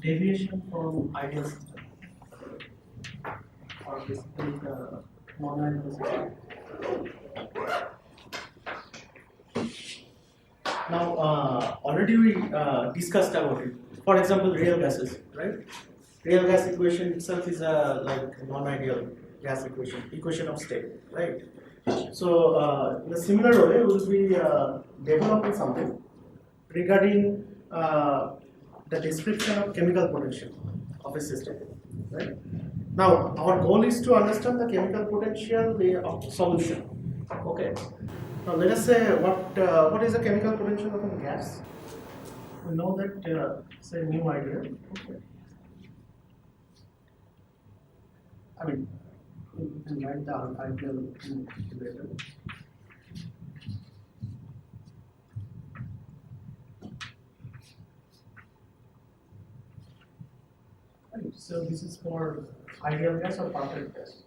deviation from ideal system, or basically the non-ideal system. Now, already we discussed about it. For example, real gases, right? Real gas equation itself is a like non-ideal gas equation of state, right? So, in a similar way, we will be developing something regarding the description of chemical potential of a system, right? Now, our goal is to understand the chemical potential of solution. Okay. Now, let us say what is the chemical potential of a gas? We know that say mu ideal. Okay. I mean, you can write the ideal later. So this is for ideal gas or perfect gas.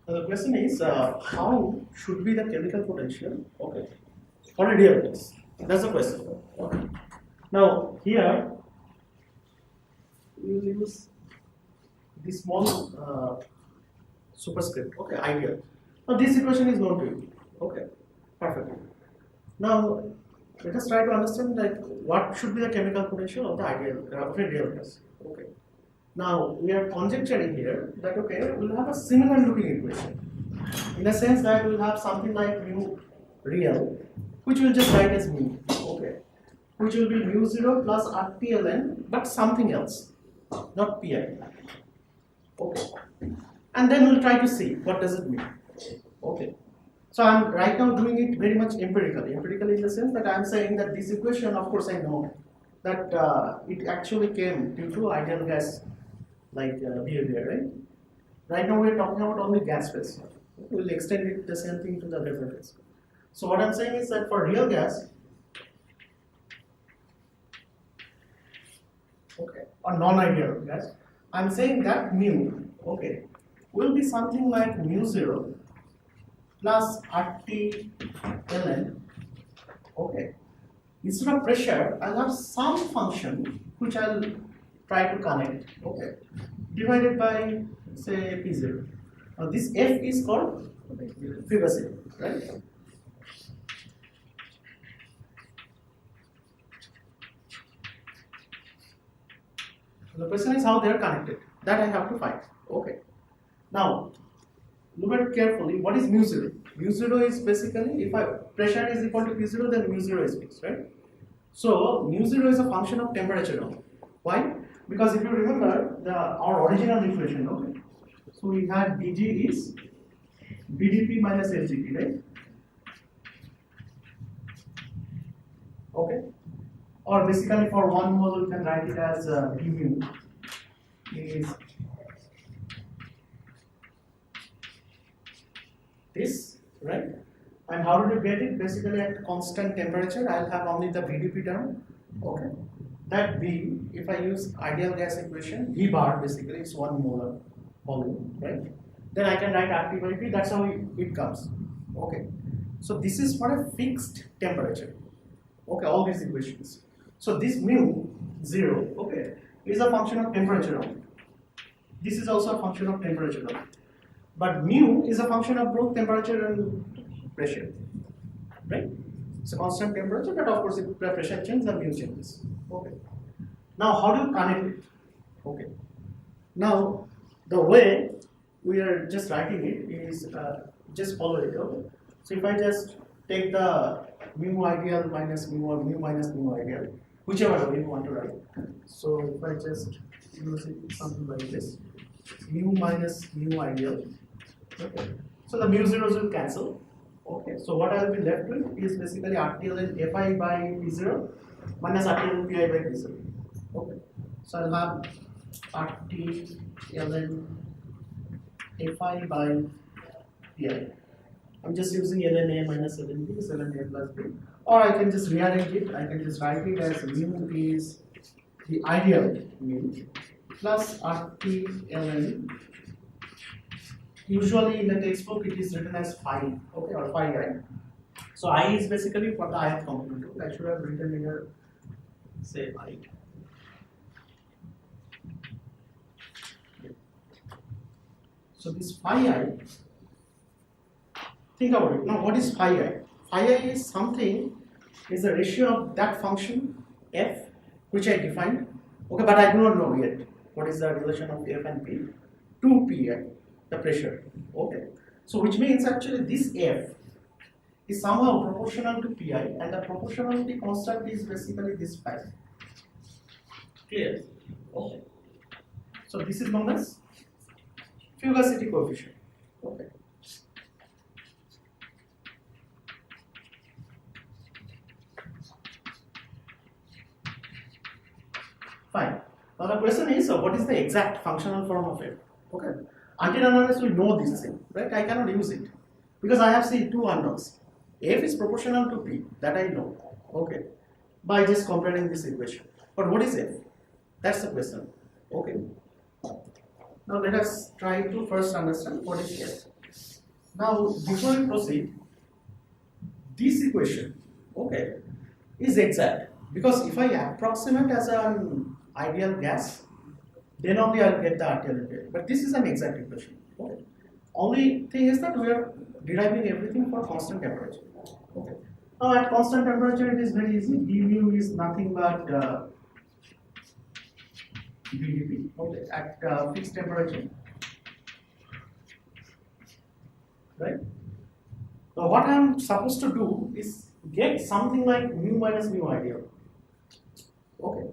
Now the question is, how should be the chemical potential? Okay, for a real gas. That's the question. Okay. Now here we will use this small superscript. Okay, ideal. Now this equation is known to you. Okay, perfect. Now let us try to understand that what should be the chemical potential of the ideal of a real gas. Okay. Now we are conjecturing here that okay, we'll have a similar looking equation in the sense that we'll have something like mu real, which we'll just write as mu. Okay, which will be mu 0 plus RTLN, but something else, not pi. Okay, and then we'll try to see what does it mean. Okay. So I'm right now doing it very much empirically. Empirically in the sense that I'm saying that this equation, of course I know that it actually came due to ideal gas like behavior, right? Right now we're talking about only gas phase. We'll extend it the same thing to the vapor phase. So what I'm saying is that for real gas, okay, or non-ideal gas, I'm saying that mu, okay, will be something like mu 0 plus RT ln. Okay. Instead of pressure, I'll have some function which I'll try to connect. Okay. Divided by say P0. Now this F is called vivacity, right? The question is how they are connected. That I have to find. Okay. Now look at it carefully. What is mu 0? Mu 0 is basically, if pressure is equal to P0, then mu 0 is fixed, right? So mu 0 is a function of temperature only. Why? Because if you remember our original equation, okay? So we had dG is BdP minus LGP, right? Okay. Or basically for 1 mole, you can write it as dmu is this, right? And how did you get it? Basically at constant temperature, I'll have only the VdP term. Okay. That V, if I use ideal gas equation, V bar basically is 1 molar volume, right? Then I can write RT by P, that's how it comes. Okay. So this is for a fixed temperature. Okay, all these equations. So this mu 0, okay, is a function of temperature only. This is also a function of temperature only. But mu is a function of both temperature and pressure, right? It's a constant temperature, but of course if the pressure changes, the mu changes. Okay. Now how do you connect it? Okay. Now the way we are just writing it is just follow it. Okay. So if I just take the mu ideal minus mu or mu minus mu ideal, whichever way you want to write. So if I just use it something like this, mu minus mu ideal. Okay. So the mu zeros will cancel. Okay. So what I will be left with is basically RTLN Fi by P0 minus RTLN Pi by P0. Okay. So I'll have RTLN Fi by Pi. I'm just using ln A minus ln B is ln A plus B. Or I can just rearrange it. I can just write it as mu is the ideal mu plus RTLN. Usually in the textbook it is written as phi, okay, or phi I. So I is basically for the ith component. I should have written here say I. So this phi I, think about it. Now what is phi I? Phi I is something, is the ratio of that function f which I defined, okay, but I do not know yet what is the relation of f and p to pi, the pressure, okay. So which means actually this f is somehow proportional to pi, and the proportionality constant is basically this phi. Clear? Okay. So this is known as fugacity coefficient. Okay. Fine. Now the question is, what is the exact functional form of f? Okay. Until and unless we know this thing, right? I cannot use it because I have seen two unknowns. F is proportional to p, that I know. Okay. By just comparing this equation. But what is f? That's the question. Okay. Now let us try to first understand what is f. Now before we proceed, this equation, okay, is exact because if I approximate as an ideal gas, then only I'll get the RTL equation. But this is an exact equation. Okay. Only thing is that we are deriving everything for constant temperature. Okay. Now at constant temperature it is very easy. d mu is nothing but VdP. Okay. At fixed temperature, right? Now what I am supposed to do is get something like mu minus mu ideal. Okay.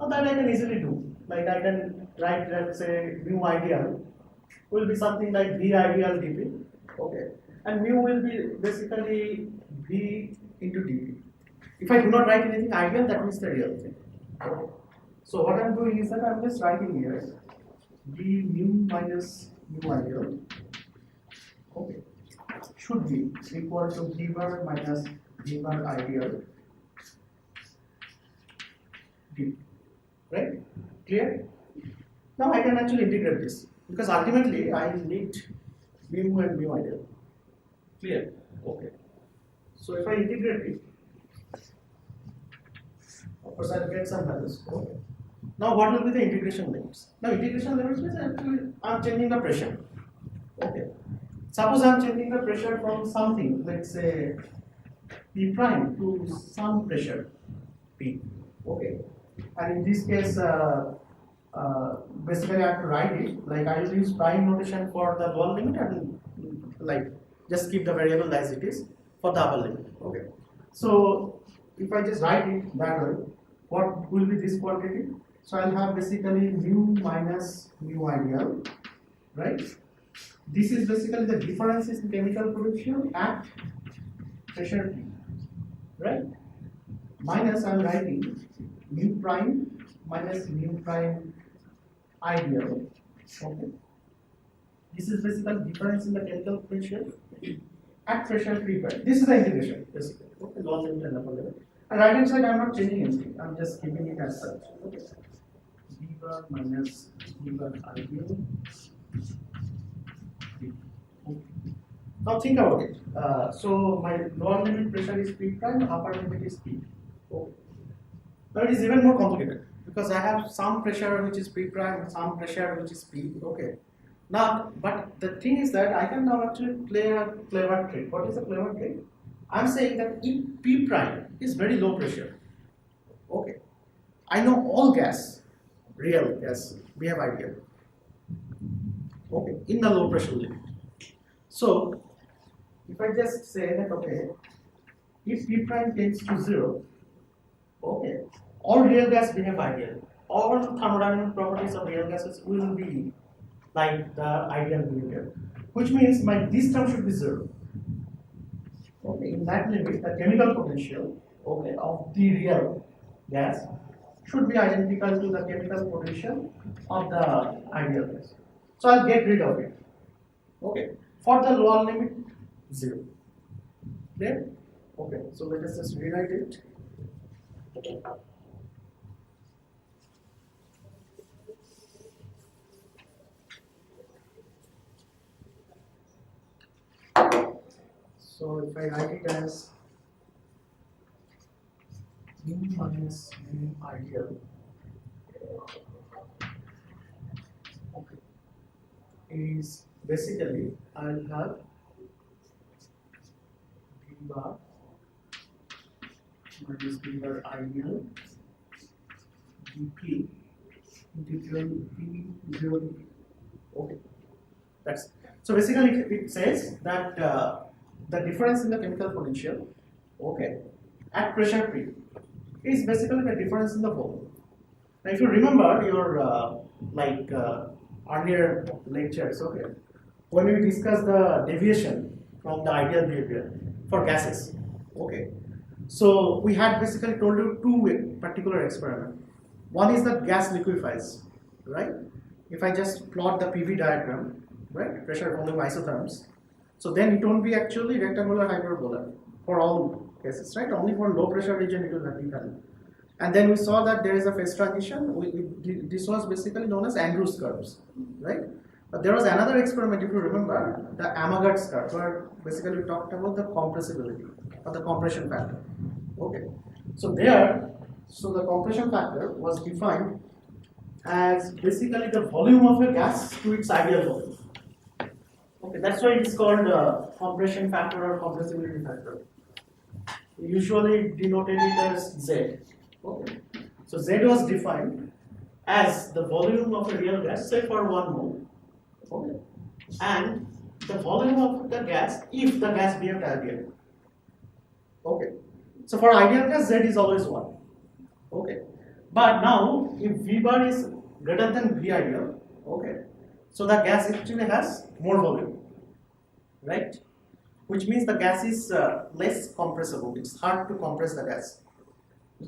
Now that I can easily do. Like I can write, let's say, mu ideal will be something like V ideal dP. Okay. And mu will be basically V into dP. If I do not write anything ideal, that means the real thing. Okay. So what I'm doing is that I'm just writing here d mu minus mu ideal, okay, should be equal to v bar minus v bar ideal d. Right? Clear? Now I can actually integrate this because ultimately I need mu and mu ideal. Clear? Okay. So if I integrate it, of course I'll get some values. Okay. Now what will be the integration limits? Now integration limits means actually I'm changing the pressure. Okay. Suppose I'm changing the pressure from something, let's say P prime to some pressure P. Okay. And in this case, basically I have to write it like I will use prime notation for the lower limit and like just keep the variable as it is for the upper limit. Okay. So if I just write it that way, what will be this quantity? So I'll have basically mu minus mu ideal, right? This is basically the difference in chemical potential at pressure P, right? Minus I'm writing mu prime minus mu prime ideal. Okay. This is basically difference in the chemical potential at pressure P prime. This is the integration, basically. Okay, lower limit and upper limit. And right hand side I'm not changing anything. I'm just keeping it as such. Okay. V bar minus V bar ideal. Now think about it. So my lower limit pressure is P prime, upper limit is P. Okay. Now it is even more complicated because I have some pressure which is P prime, some pressure which is P. Okay. Now, but the thing is that I can now actually play a clever trick. What is a clever trick? I'm saying that if P prime is very low pressure, okay, I know all gas, real gas, we have ideal, okay, in the low pressure limit. So, if I just say that, okay, if P prime tends to 0, okay, all real gas behave ideal. All thermodynamic properties of real gases will be like the ideal behavior, which means my this term should be 0. Okay, in that limit, the chemical potential, okay, of the real gas should be identical to the chemical potential of the ideal gas. So I'll get rid of it. Okay, for the lower limit, 0. There. Okay, so let us just rewrite it. Okay. So if I write it as mu minus mu ideal, okay, is basically I'll have V bar minus V bar ideal dp integral p0 to p. Okay, that's so basically it says that the difference in the chemical potential, okay, at pressure P is basically the difference in the volume. Now, if you remember your earlier lectures, okay, when we discussed the deviation from the ideal behavior for gases, okay, so we had basically told you two particular experiments. One is that gas liquefies, right? If I just plot the PV diagram, right, pressure volume isotherms, so then it won't be actually rectangular hyperbola for all cases, right? Only for low pressure region it will have been valid. And then we saw that there is a phase transition. This was basically known as Andrews curves, right? But there was another experiment, if you remember, the Amagat's curve, where basically we talked about the compressibility or the compression factor. Okay, so the compression factor was defined as basically the volume of a gas to its ideal volume. Okay, that's why it's called compression factor or compressibility factor. We usually denoted it as Z. Okay, so Z was defined as the volume of a real gas, say for 1 mole. Okay, and the volume of the gas if the gas behaved ideal. Okay, so for ideal gas Z is always 1. Okay, but now if V bar is greater than V ideal, okay, so the gas actually has more volume, right? Which means the gas is less compressible. It's hard to compress the gas.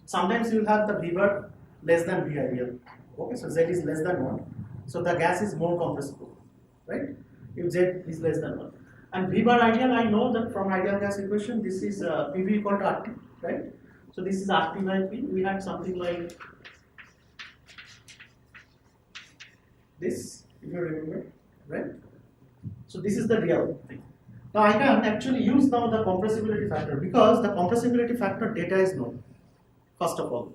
Sometimes you will have the V bar less than V ideal. Okay, so Z is less than 1, so the gas is more compressible, right? If Z is less than 1. And V bar ideal, I know that from ideal gas equation, this is PV equal to RT, right? So this is RT by P. We had something like this, if you remember, right? So this is the real thing. Now I can actually use now the compressibility factor because the compressibility factor data is known, first of all.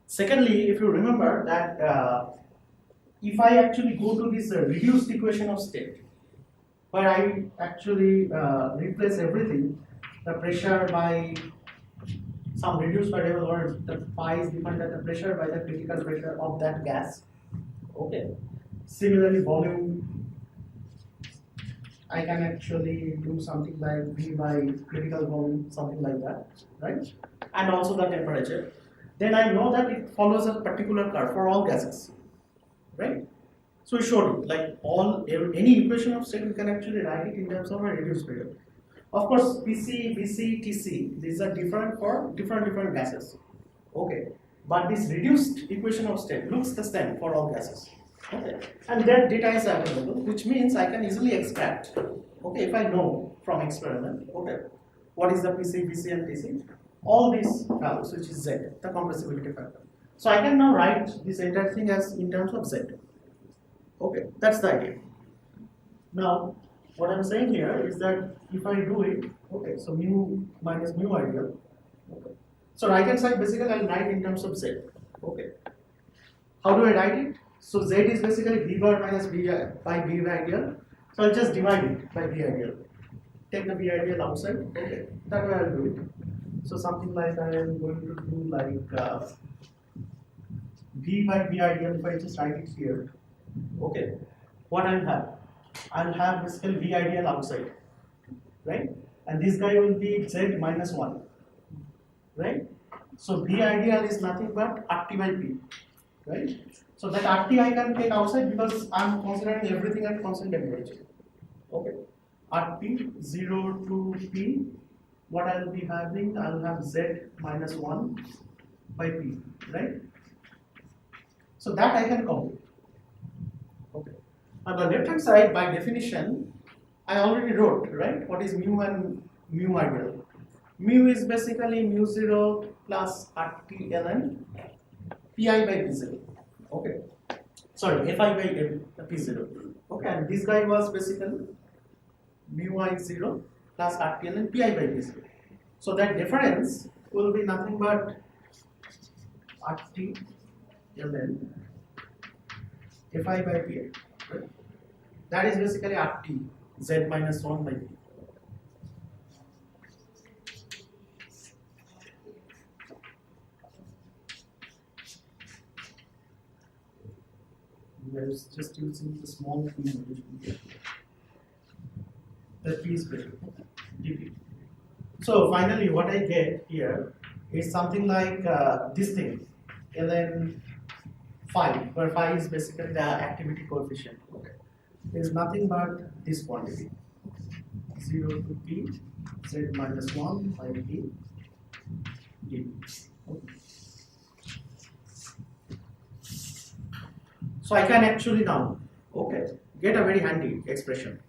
Secondly, if you remember that if I actually go to this reduced equation of state, where I actually replace everything, the pressure by some reduced variable, or the phi is defined as the pressure by the critical pressure of that gas. Okay. Similarly, volume, I can actually do something like V by critical volume, something like that, right? And also the temperature. Then I know that it follows a particular curve for all gases, right? So we showed it, like any equation of state, we can actually write it in terms of a reduced period. Of course, PC, BC, TC, these are different for different gases. Okay, but this reduced equation of state looks the same for all gases. Okay, and that data is available, which means I can easily extract. Okay, if I know from experiment, okay, what is the PC, BC, and TC, all these values, which is Z, the compressibility factor. So I can now write this entire thing as in terms of Z. Okay, that's the idea. Now, what I'm saying here is that if I do it, okay, so mu minus mu ideal. Okay. So right hand side basically I'll write in terms of Z. Okay. How do I write it? So Z is basically V bar minus V by V ideal. So I'll just divide it by V ideal. Take the V ideal outside. Okay. That way I'll do it. So something like I am going to do like V by V ideal. If I just write it here. Okay. What I'll have basically V ideal outside, right? And this guy will be Z minus 1, right? So V ideal is nothing but RT by P, right? So that RT I can take outside because I'm considering everything at constant temperature. Okay. RT 0 to P, what I'll be having, I'll have Z minus 1 by P, right? So that I can compute. Okay. On the left hand side, by definition, I already wrote, right? What is mu and mu ideal? Mu is basically mu 0 plus RT ln Pi by P0. Okay. Sorry, Fi by P0. Okay, and this guy was basically mu I 0 plus RT ln Pi by P0. So that difference will be nothing but RT ln Fi by Pi. Right? That is basically RT Z minus 1 by P. We are just using the small p notation. The P is greater dP. So finally, what I get here is something like this thing, ln phi, where phi is basically the activity coefficient. Okay, is nothing but this quantity, 0 to p z minus 1 by p dP. Okay. So I can actually now, okay, get a very handy expression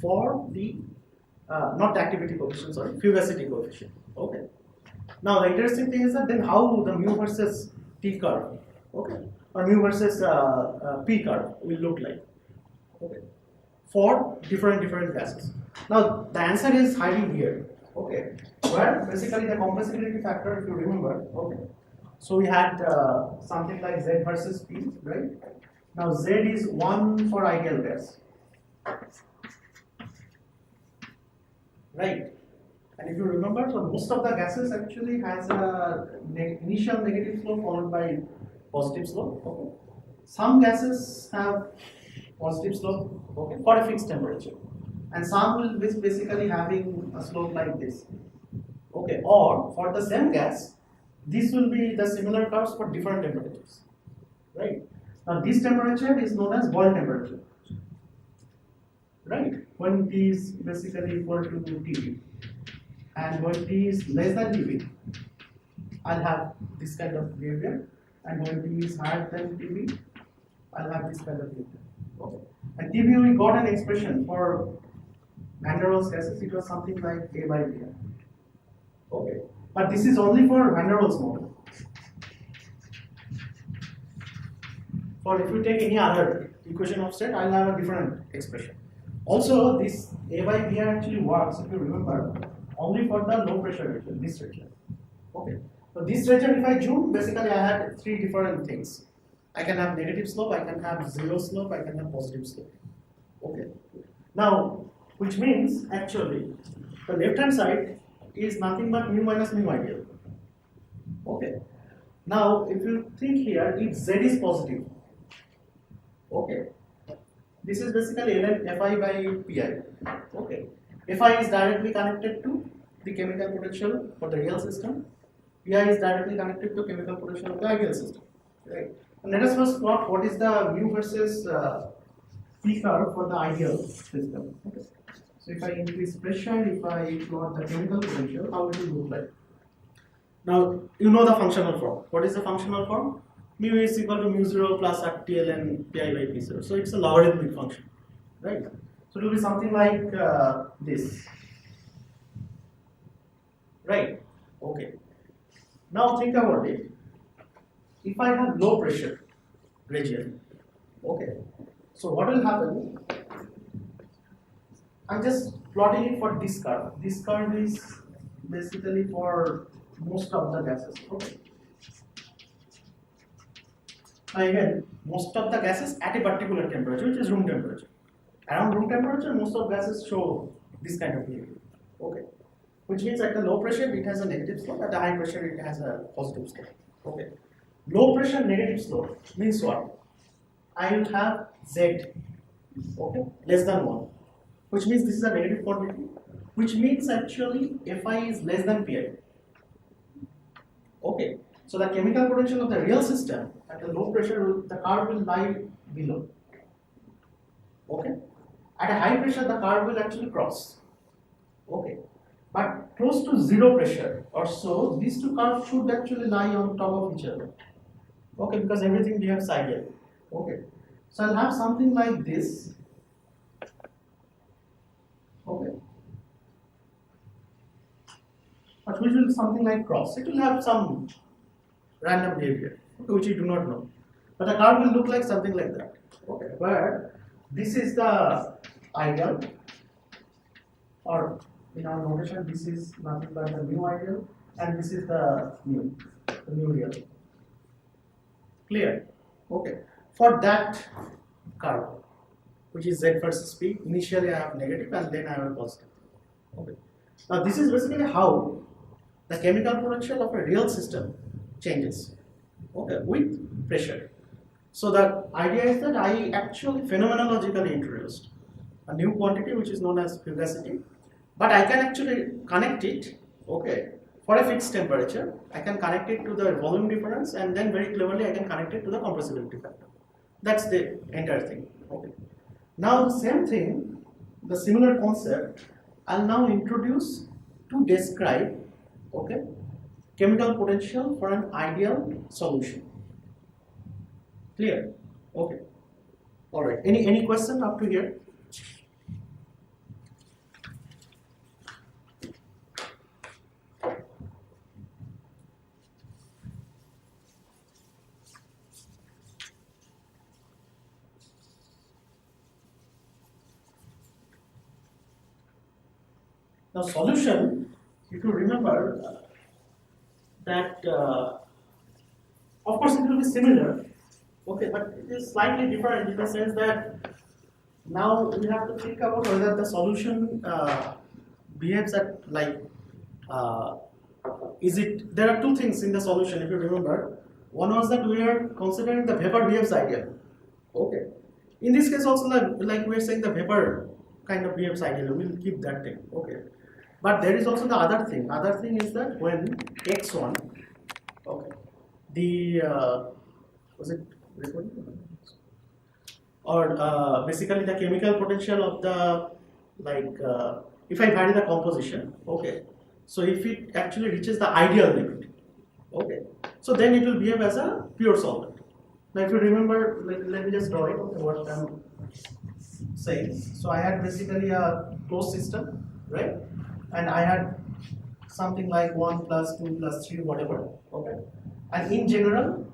for the not the activity coefficient, sorry, fugacity coefficient. Okay. Now the interesting thing is that then how the mu versus t curve, okay, or mu versus p curve will look like, okay, for different gases. Now the answer is hiding here, okay, where basically the compressibility factor, if you remember, okay. So we had something like Z versus P, right? Now Z is 1 for ideal gas, right? And if you remember, so most of the gases actually has a initial negative slope followed by positive slope. Okay. Some gases have positive slope, okay, for a fixed temperature, and some will be basically having a slope like this. Okay, or for the same gas, this will be the similar curves for different temperatures, right? Now this temperature is known as boil temperature, right? When T is basically equal to Tb, and when T is less than Tb, I'll have this kind of behavior, and when T is higher than Tb, I'll have this kind of behavior. Okay. And Tb, we got an expression for Van der Waals gases. It was something like A by B. Okay, but this is only for Van der Waals model. For if you take any other equation of state, I'll have a different expression. Also, this A by B actually works, if you remember, only for the low pressure region, this region. Okay, so this region, if I zoom, basically I had three different things. I can have negative slope, I can have zero slope, I can have positive slope. Okay, now, which means actually the left hand side is nothing but mu minus mu ideal. Okay, now if you think here, if Z is positive, okay, this is basically ln Fi by Pi. Okay, Fi is directly connected to the chemical potential for the real system. Pi is directly connected to chemical potential of the ideal system. Right. And let us first plot what is the mu versus P curve for the ideal system. Okay. So if I increase pressure, if I plot the chemical potential, how it will look like? Now you know the functional form. What is the functional form? Mu is equal to mu 0 plus RT ln Pi by P0. So it's a logarithmic function, right? So it will be something like this, right? Okay. Now think about it. If I have low pressure region, okay, so what will happen? I'm just plotting it for this curve. This curve is basically for most of the gases. Okay. Now again, most of the gases at a particular temperature, which is room temperature. Around room temperature, most of gases show this kind of behavior. Okay. Which means at the low pressure it has a negative slope, at the high pressure it has a positive slope. Okay. Low pressure negative slope means what? I will have Z, okay, less than 1, which means this is a negative quantity, which means actually Fi is less than Pi. Okay, so the chemical potential of the real system at the low pressure, the curve will lie below. Okay, at a high pressure, the curve will actually cross. Okay, but close to zero pressure or so, these two curves should actually lie on top of each other. Okay, because everything behaves ideal. Okay, so I'll have something like this. Okay, but which will be something like cross. It will have some random behavior, okay, which we do not know. But the curve will look like something like that. Okay, where this is the ideal, or in our notation, this is nothing but the mu ideal, and this is the mu real. Clear? Okay. For that curve, which is Z versus P, initially I have negative and then I have a positive. Okay. Now this is basically how the chemical potential of a real system changes, okay, with pressure. So the idea is that I actually phenomenologically introduced a new quantity which is known as fugacity, but I can actually connect it, okay, for a fixed temperature. I can connect it to the volume difference, and then very cleverly I can connect it to the compressibility factor. That's the entire thing. Okay. Now the same thing, the similar concept, I'll now introduce to describe, okay, chemical potential for an ideal solution. Clear? Okay. All right. Any question up to here? Now solution, if you remember that, of course it will be similar, okay, but it is slightly different in the sense that now we have to think about whether the solution behaves at like, is it, there are two things in the solution if you remember. One was that we are considering the vapor behaves ideal, okay. In this case also, like we are saying the vapor kind of behaves ideal, we will keep that thing, okay. But there is also the other thing. Other thing is that when x1, okay, the was it recording? Or basically the chemical potential of the, like, if I vary the composition, okay, so if it actually reaches the ideal limit, okay, so then it will behave as a pure solvent. Now if you remember, let me just draw it, okay, what I'm saying. So I had basically a closed system, right? And I had something like 1 plus 2 plus 3, whatever, okay. And in general,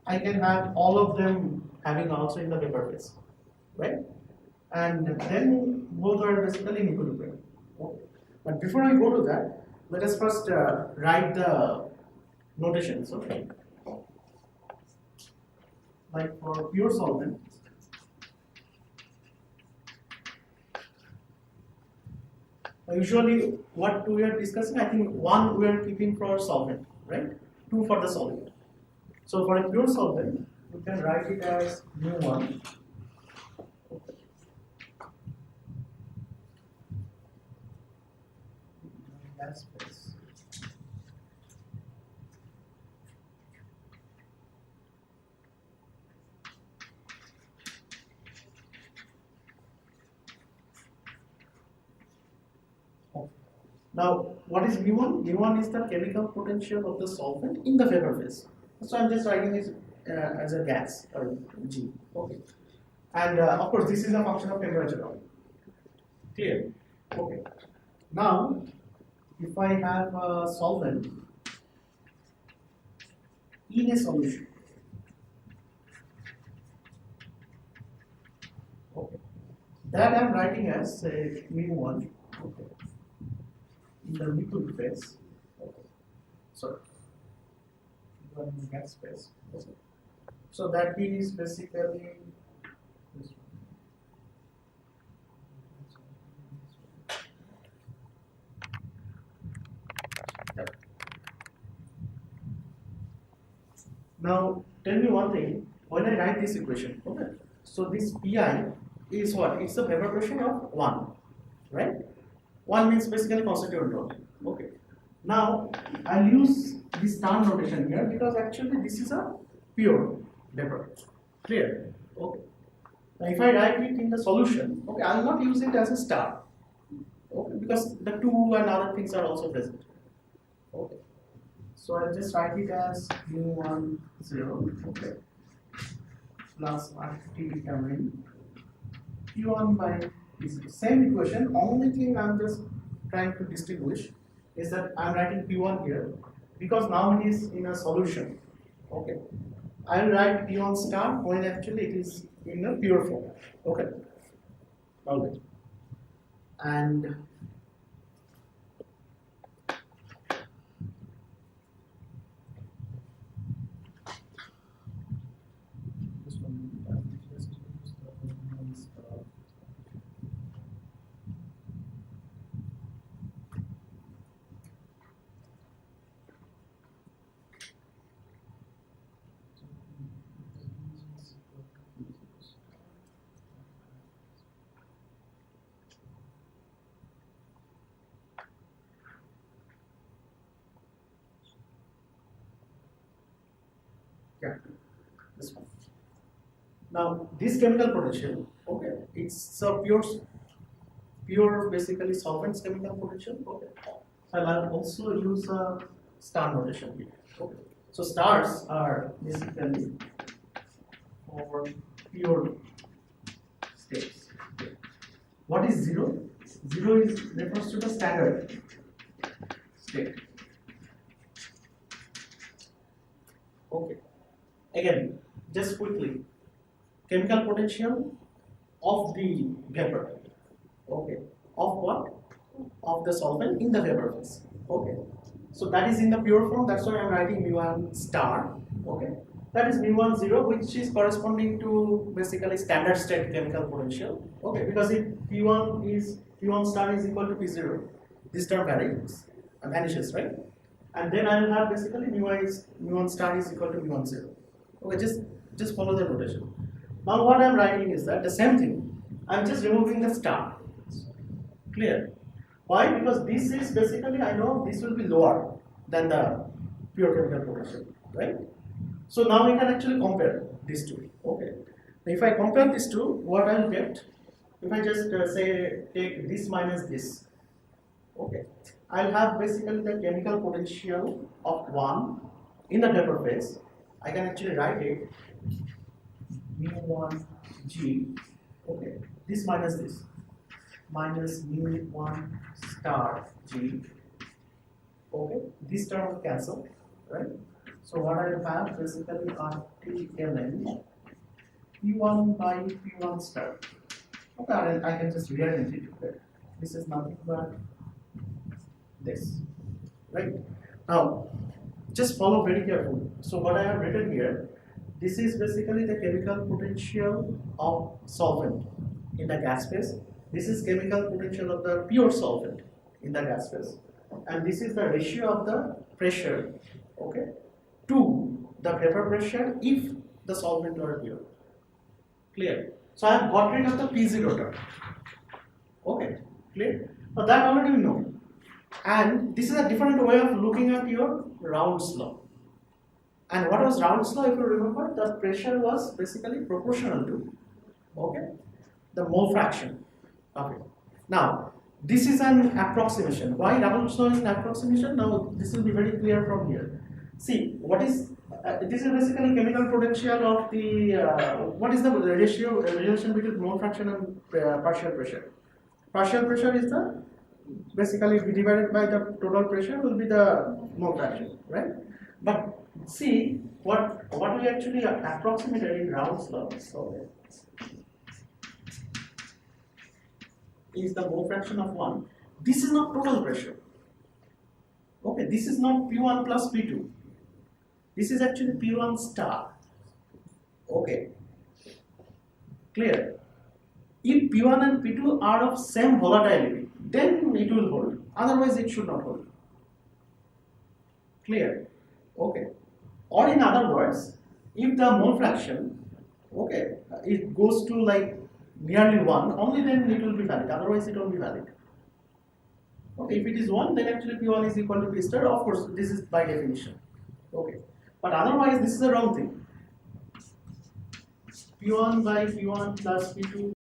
I can have all of them having also in the vapor phase, right? And then both are basically in equilibrium. Okay. But before I go to that, let us first write the notations, okay? Like for pure solvent, usually what we are discussing, I think 1 we are keeping for solvent, right? 2 for the solvent. So for a pure solvent, we can write it as mu1. Gas phase. Now, what is mu1? mu1 is the chemical potential of the solvent in the vapor phase. So I'm just writing this as a gas or G. Okay. And of course, this is a function of temperature. Clear? Okay. Now, if I have a solvent in a solution, okay, that I'm writing as say mu1. Okay. In the liquid phase, okay. Sorry, in the gas phase. Okay. So that is basically this one. Yep. Now tell me one thing. When I write this equation, okay. So this Pi is what? It's a vapor pressure of 1, right? 1 means basically constituent rate. Okay. Now I'll use this star notation here because actually this is a pure vapor. Clear? Okay. Now if I write it in the solution, okay, I'll not use it as a star. Okay, because the 2 and other things are also present. Okay. So I'll just write it as mu1 0, okay, plus RT determine Q1 by P0. Same equation, only thing I'm just trying to distinguish is that I'm writing P1 here because now it is in a solution. Okay. I'll write P1 star when actually it is in a pure form. Okay. Alright. And Yeah, this one. Now this chemical potential, okay, it's a pure basically solvent's chemical potential. Okay, so I'll also use a star notation here. Okay, so stars are basically for pure states. What is zero? Zero is refers to the standard state. Okay. Again, just quickly, chemical potential of the vapor. Okay. Of what? Of the solvent in the vapor phase. Okay. So that is in the pure form. That's why I'm writing mu1 star. Okay. That is mu1 0, which is corresponding to basically standard state chemical potential. Okay. Because if P1 star is equal to P0, this term vanishes, right? And then I will have basically mu1 star is equal to mu1 0. Okay, just follow the notation. Now what I'm writing is that the same thing. I'm just removing the star. Clear? Why? Because this is basically, I know this will be lower than the pure chemical potential, right? So now we can actually compare these two. Okay. If I compare these two, what I will get? If I just say take this minus this, okay, I'll have basically the chemical potential of 1 in the vapor phase. I can actually write it mu1 G, okay, this minus mu1 star G, okay, this term will cancel, right? So what I will have basically RTLN P1 by P1 star. Okay, I can just rearrange it. Okay. This is nothing but this, right? Now, just follow very carefully. So what I have written here, this is basically the chemical potential of solvent in the gas phase. This is chemical potential of the pure solvent in the gas phase, and this is the ratio of the pressure, okay, to the vapor pressure if the solvent were pure. Clear? So I have got rid of the P0 term. Okay, clear? Now that already we know. And this is a different way of looking at your Raoult's law. And what was Raoult's law? If you remember, the pressure was basically proportional to, okay, the mole fraction of it. Now, this is an approximation. Why Raoult's law is an approximation? Now, this will be very clear from here. See, what is this is basically chemical potential of the what is the relation between mole fraction and partial pressure? Partial pressure is the basically divided by the total pressure will be the mole fraction, right? But see what we actually approximated in Raoult's law. So is the mole fraction of 1. This is not total pressure. Okay, this is not P1 plus P2. This is actually P1 star. Okay, clear? If P1 and P2 are of same volatility, then it will hold. Otherwise, it should not hold. Clear? Okay. Or in other words, if the mole fraction, okay, it goes to like nearly 1, only then it will be valid. Otherwise, it won't be valid. Okay, if it is 1, then actually P1 is equal to P star. Of course, this is by definition. Okay. But otherwise, this is the wrong thing. P1 by P1 plus P2